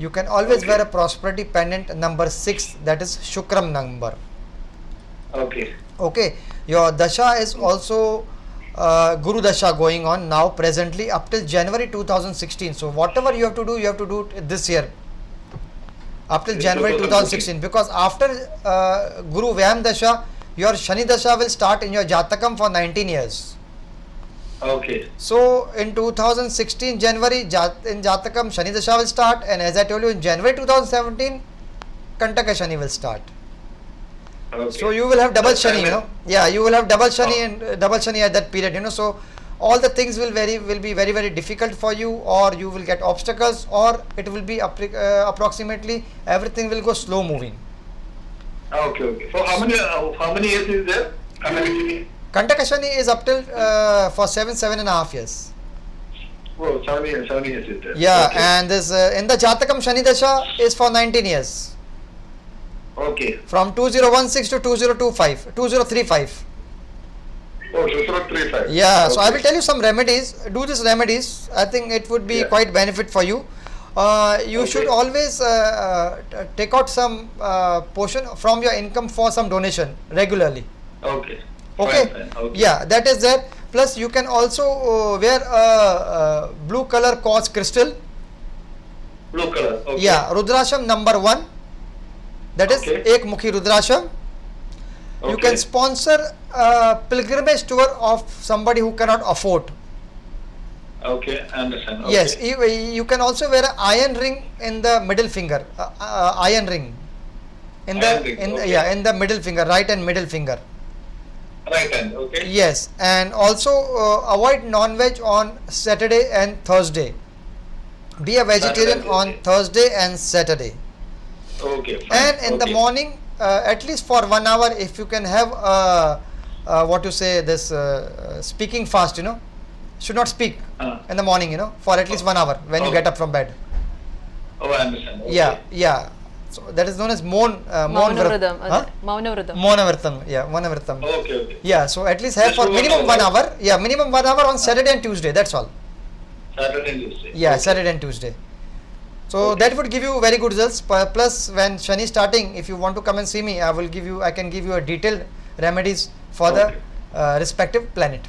You can always wear a prosperity pendant number 6, that is Shukram number. Okay. Your dasha is also Guru dasha going on now presently up till January 2016. So whatever you have to do it this year up till January 2016, because after Guru Vyam dasha, your Shani dasha will start in your Jatakam for 19 years. Okay. So in 2016 January in Jatakam Shani dasha will start, and as I told you in January 2017 Kantaka Shani will start. Okay. So you will have double Shani, you know. Yeah, you will have double Shani and double Shani at that period, you know. So all the things will be very, very difficult for you, or you will get obstacles, or it will be approximately everything will go slow moving. Okay. So how many years is there? Kantaka Shani is up till for 7.5 years. Oh, 7 years is there. Yeah, okay. And this in the Jatakam Shani Dasha is for 19 years. Okay. From 2016 to 2035. Oh, 2035. Yeah, okay. So I will tell you some remedies. Do these remedies. I think it would be quite benefit for you. You should always take out some portion from your income for some donation regularly. Okay. Okay. Fine. Okay. Yeah, that is there. Plus you can also wear a blue color quartz crystal. Blue color. Okay. Yeah, Rudrasham number 1. That is Ek Mukhi Rudrasham. Okay. You can sponsor a pilgrimage tour of somebody who cannot afford. Okay, I understand. Okay. Yes, you can also wear an iron ring in the middle finger. Iron ring. In the middle finger, right and middle finger. Right hand, okay. Yes, and also avoid non-veg on Saturday and Thursday. Be a vegetarian Saturday, on Thursday and Saturday. Okay. Fine. And in the morning, at least for 1 hour, if you can have what you say, this speaking fast, you know, should not speak in the morning, you know, for at least 1 hour when you get up from bed. Oh, I understand. Okay. Yeah. So that is known as Maunavritam. Maunavritam. Yeah, Maunavritam. Okay. Yeah, so at least have Just for for minimum 1 1 hour. hour. Yeah, minimum 1 hour on Saturday and Tuesday. That's all. Saturday and Tuesday. Yeah, Okay. Saturday and Tuesday. So that would give you very good results. Plus, when Shani starting, if you want to come and see me, I can give you a detailed remedies for the respective planet.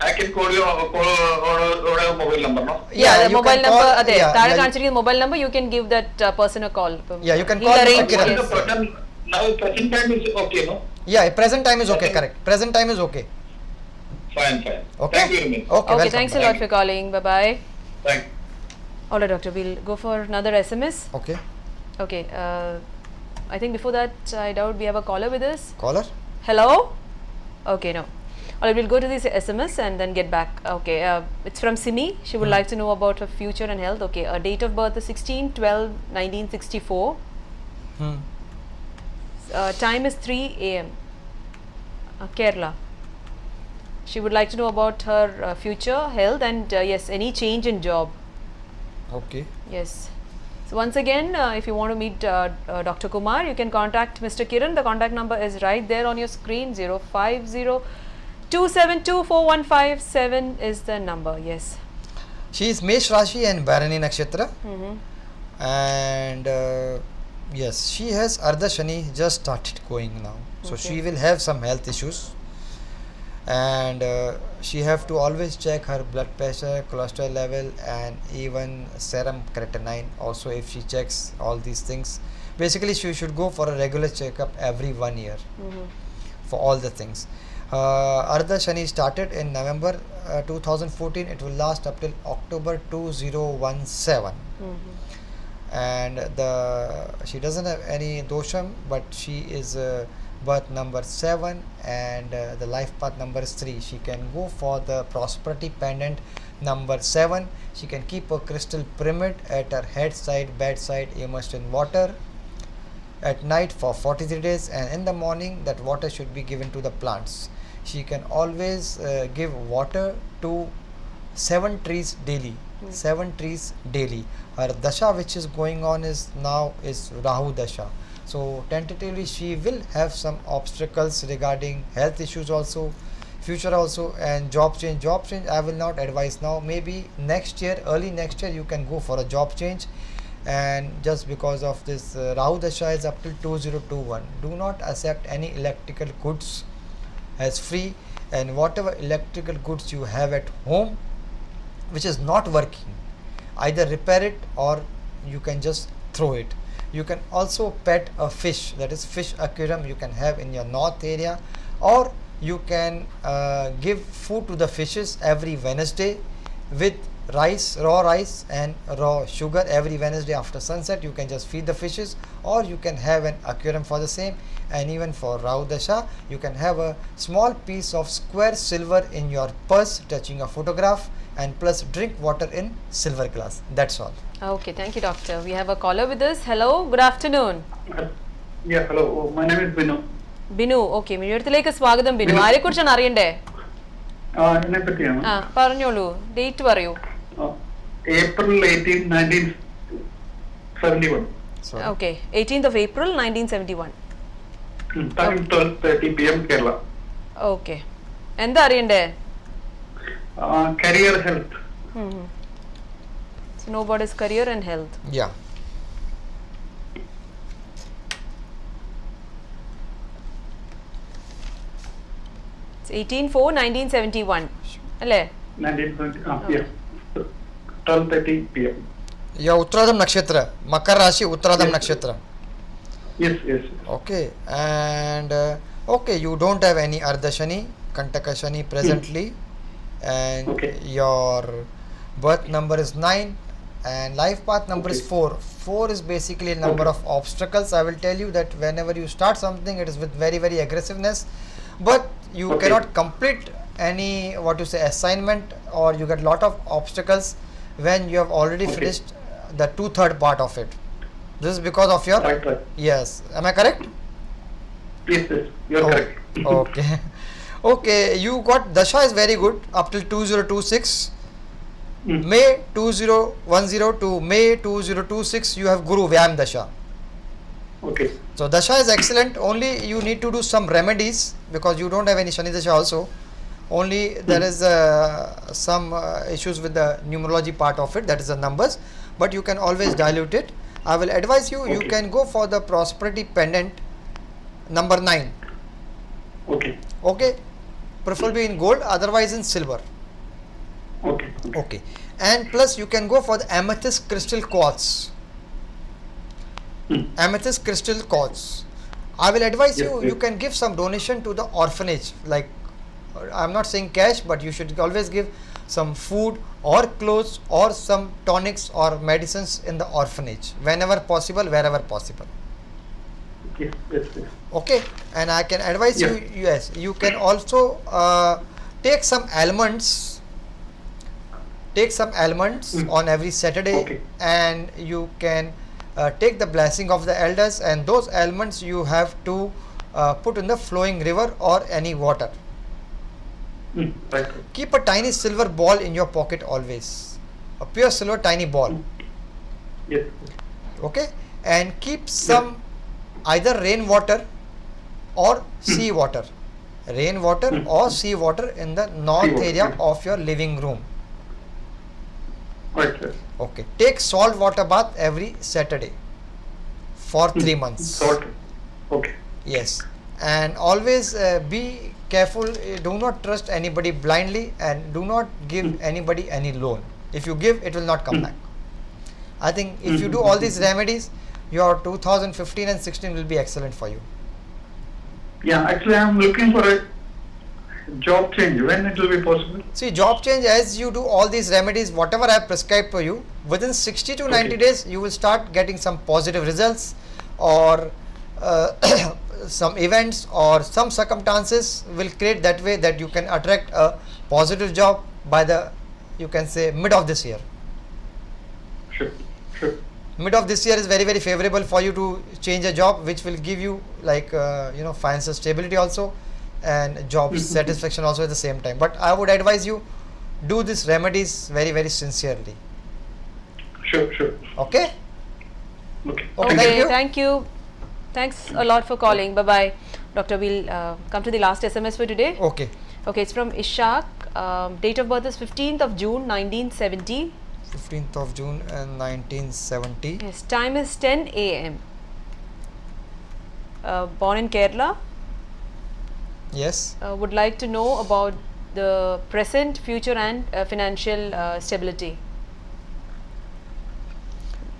I can call you or mobile number, no? Yeah, the you mobile can call- number. yeah, The mobile number. You can give that person a call. Yeah, you can He'll call Mr. arrange, Kiran. yes. Now present time is okay, no? Yeah, present time is okay. Correct. Present time is okay. Fine. Okay. Thank you very much. Okay. Okay, welcome. thanks a lot for calling. Bye bye. Thank you. All right, doctor. We'll go for another SMS. Okay. Okay. I think before that, I doubt we have a caller with us. Caller. Hello? Okay, no. All right, we'll go to this SMS and then get back. Okay, it's from Simi. She would like to know about her future and health. Okay, her date of birth is 16/12/1964. Time is 3 a.m. Kerala. She would like to know about her future, health, and yes, any change in job. Okay. Yes. So once again, if you want to meet Dr. Kumar, you can contact Mr. Kiran. The contact number is right there on your screen. 050-272-4157 is the number. Yes. She is Mesh Rashi and Bharani Nakshatra. And yes, she has Ardha Shani just started going now. So she will have some health issues. And she have to always check her blood pressure, cholesterol level, and even serum creatinine. Also, if she checks all these things, basically she should go for a regular checkup every 1 year for all the things. Ardha Shani started in November 2014. It will last up till October 2017. And she doesn't have any dosham, but she is birth number 7 and the life path number is 3. She can go for the prosperity pendant number 7. She can keep a crystal pyramid at her head side, bedside, immersed in water at night for 43 days, and in the morning that water should be given to the plants. She can always give water to 7 trees daily. 7 trees daily. Her dasha which is going on is Rahu dasha. So tentatively she will have some obstacles regarding health issues also, future also, and job change. I will not advise now. Maybe next year, early next year, you can go for a job change. And just because of this Rahu dasha is up till 2021. Do not accept any electrical goods as free, and whatever electrical goods you have at home which is not working, either repair it or you can just throw it. You can also pet a fish, that is fish aquarium you can have in your north area, or you can give food to the fishes every Wednesday with rice, raw rice and raw sugar. Every Wednesday after sunset you can just feed the fishes, or you can have an aquarium for the same. And even for Rahu Dasha, you can have a small piece of square silver in your purse touching a photograph, and plus drink water in silver glass. That's all. Okay, thank you, doctor. We have a caller with us. Hello, good afternoon. Yeah, hello. My name is Binu. Binu, okay. മിനിയത്തിലേക്ക് സ്വാഗതം ബിനു. ആരെക്കുറിച്ചാണ് അറിയണ്ടേ? എന്നെ പറ്റിയാണ്. പറഞ്ഞോളൂ. Date പറയൂ. April 18, 1971. Okay, 18th of April 1971. Time 12:30 p.m. Kerala. Okay. എന്താ അറിയണ്ടേ? Career health. So know about his career and health. Yeah. It's 18/4/1971. അല്ലേ? 1970. Yeah. 12:30 p.m. Yeah, Uttaradam Nakshatra, Makar Rashi, Uttaradam Nakshatra. Yes. Okay, and okay, you don't have any Ardha Shani, Kantaka Shani presently, and your birth number is 9 and life path number is 4. 4 is basically a number of obstacles. I will tell you that whenever you start something, it is with very, very aggressiveness, but you cannot complete any assignment, or you get lot of obstacles when you have already finished the 2/3 part of it. This is because of your Right. yes. Am I correct? Yes, you're correct. Okay. Okay, you got Dasha is very good up till 2026. May 2010 to May 2026 you have Guru Vyam Dasha. Okay. So Dasha is excellent, only you need to do some remedies because you don't have any Shani Dasha also. Only there is some issues with the numerology part of it, that is the numbers, but you can always dilute it. I will advise you, you can go for the prosperity pendant number 9. Okay. Okay, preferably in gold, otherwise in silver. Okay. Okay, and plus you can go for the amethyst crystal quartz. Amethyst crystal quartz. I will advise you can give some donation to the orphanage. Like, I'm not saying cash, but you should always give some food or clothes or some tonics or medicines in the orphanage whenever possible, wherever possible. Yes. Okay, and I can advise you, yes, you can also take some almonds. Take some almonds on every Saturday, and you can take the blessing of the elders, and those almonds you have to put in the flowing river or any water. Right. Keep a tiny silver ball in your pocket always, a pure silver tiny ball. Yes. Okay, and keep some either rainwater or sea water, rainwater or sea water in the north area of your living room. Right, sir. Okay, take salt water bath every Saturday for 3 months. Salt. Okay. Yes, and always be careful. Do not trust anybody blindly, and do not give anybody any loan. If you give, it will not come back. I think if you do all these remedies, your 2015 and 16 will be excellent for you. Yeah, actually I'm looking for a job change. When it will be possible? See, job change, as you do all these remedies, whatever I have prescribed for you, within 60 to 90 days, you will start getting some positive results, or some events or some circumstances will create that way that you can attract a positive job by the, you can say, mid of this year. Sure. Mid of this year is very, very favorable for you to change a job, which will give you like financial stability also, and job satisfaction also at the same time. But I would advise you, do these remedies very, very sincerely. Sure. Okay? Okay, thank you. Thanks a lot for calling. Bye-bye. Doctor, we'll come to the last SMS for today. Okay, it's from Ishaq. Date of birth is 15th of June 1970. 15th of June 1970. Yes, time is 10 a.m. Born in Kerala. Yes. Would like to know about the present, future and financial stability.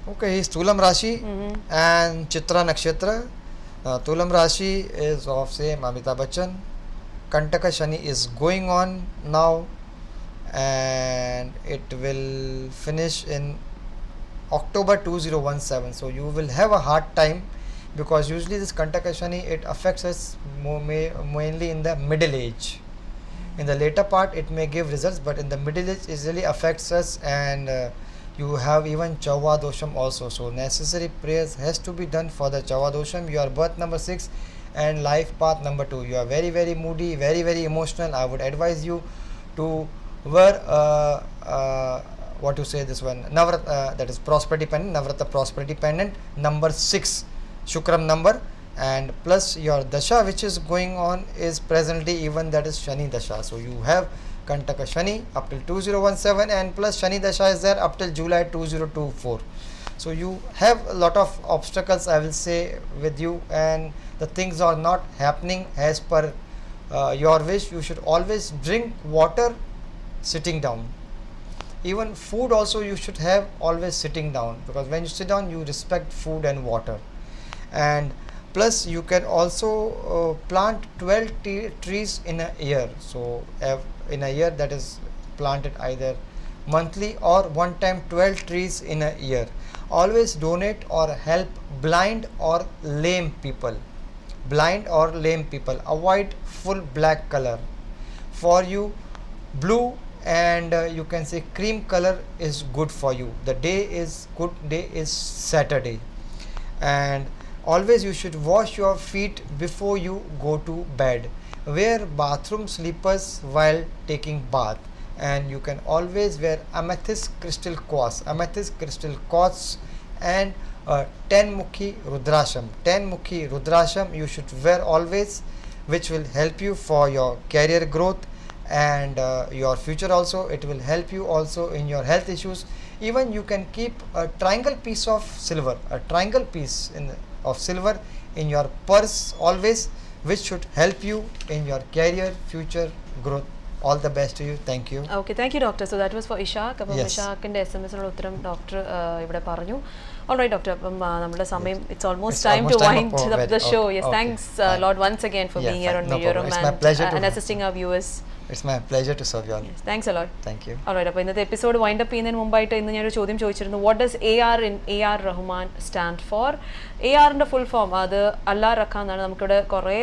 Okay, he's Tulam Rashi and Chitra Nakshatra. Tulam Rashi is of same Amitabh Bachchan. Kantaka Shani is going on now, and it will finish in October 2017. So you will have a hard time, because usually this Kantaka Shani, it affects us mainly in the middle age. In the later part it may give results, but in the middle age it really affects us, and you have even Chauva Dosham also. So necessary prayers has to be done for the Chauva Dosham. Your birth number 6 and life path number 2. You are very, very moody, very, very emotional. I would advise you to wear what you say, this one Navrat, that is prosperity pendant, Navrata prosperity pendant number 6, Shukram number, and plus your Dasha which is going on is presently even, that is Shani Dasha. So you have Kantaka Shani up till 2017, and plus Shani Dasha is there up till July 2024. So you have a lot of obstacles, I will say, with you, and the things are not happening as per your wish. You should always drink water sitting down. Even food also you should have always sitting down, because when you sit down you respect food and water. And plus you can also plant 12 trees in a year. So in a year, that is planted either monthly or one time 12 trees in a year. Always donate or help blind or lame people. Blind or lame people. Avoid full black color. For you, blue and you can say cream color is good for you. The day is good day is Saturday, and always you should wash your feet before you go to bed. Wear bathroom slippers while taking bath, and you can always wear amethyst crystal quartz and 10-mukhi rudrasham. 10-mukhi rudrasham you should wear always, which will help you for your career growth and your future also. It will help you also in your health issues. Even you can keep a triangle piece of silver, of silver in your purse always, which should help you in your career future growth. All the best to you. Thank you. Okay, thank you, doctor. So that was for Ishaq. അപ്പോൾ ഇഷാഖിന്റെ SMS-നുള്ള ഉത്തരം doctor ഇവിടെ പറഞ്ഞു. All right, doctor. അപ്പം നമ്മുടെ സമയം it's almost time to wind up the show. Yes, thanks Lord once again for being here on Miliorum and assisting our viewers. It's my pleasure to serve you all. Yes, thanks a lot. Thank you. All right, അപ്പോൾ ഇന്നത്തെ episode wind up ചെയ്യുന്നതിന് മുമ്പായിട്ട് ഇന്ന് ഞാനൊരു ചോദ്യം ചോദിച്ചിരുന്നു. What does AR in AR Rahman stand for? ARന്റെ full form അത് അല്ലാ റഖ എന്നാണ്. നമുക്കിവിടെ കുറേ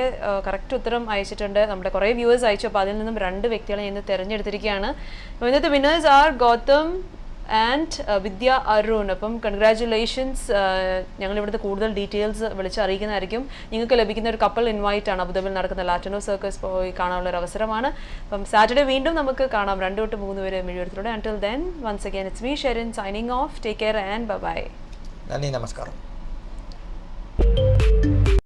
കറക്റ്റ് ഉത്തരം അയച്ചിട്ടുണ്ട്, നമ്മുടെ കുറേ വ്യൂവേഴ്സ് അയച്ചു. അപ്പോൾ അതിൽ നിന്നും 2 വ്യക്തികളെ ഇന്ന് തിരഞ്ഞെടുത്തിരിക്കുകയാണ്. അപ്പോൾ ഇന്നത്തെ വിന്നേഴ്സ് ആർ ഗൗതം ആൻഡ് വിദ്യ അരുൺ. അപ്പം കൺഗ്രാറ്റുലേഷൻസ്. ഞങ്ങൾ ഇവിടുത്തെ കൂടുതൽ ഡീറ്റെയിൽസ് വിളിച്ചറിയിക്കുന്നതായിരിക്കും. നിങ്ങൾക്ക് ലഭിക്കുന്ന ഒരു കപ്പിൾ ഇൻവൈറ്റ് ആണ്. അബുദാബിയിൽ നടക്കുന്ന ലാറ്റനോ സർക്കസ് പോയി കാണാനുള്ള ഒരു അവസരമാണ്. അപ്പം സാറ്റർഡേ വീണ്ടും നമുക്ക് കാണാം 2 തൊട്ട് 3 വരെ മിഴിയോരത്തിലൂടെ. Until then, once again it's me Sherin signing off. Take care and bye bye. നന്ദി, നമസ്കാരം.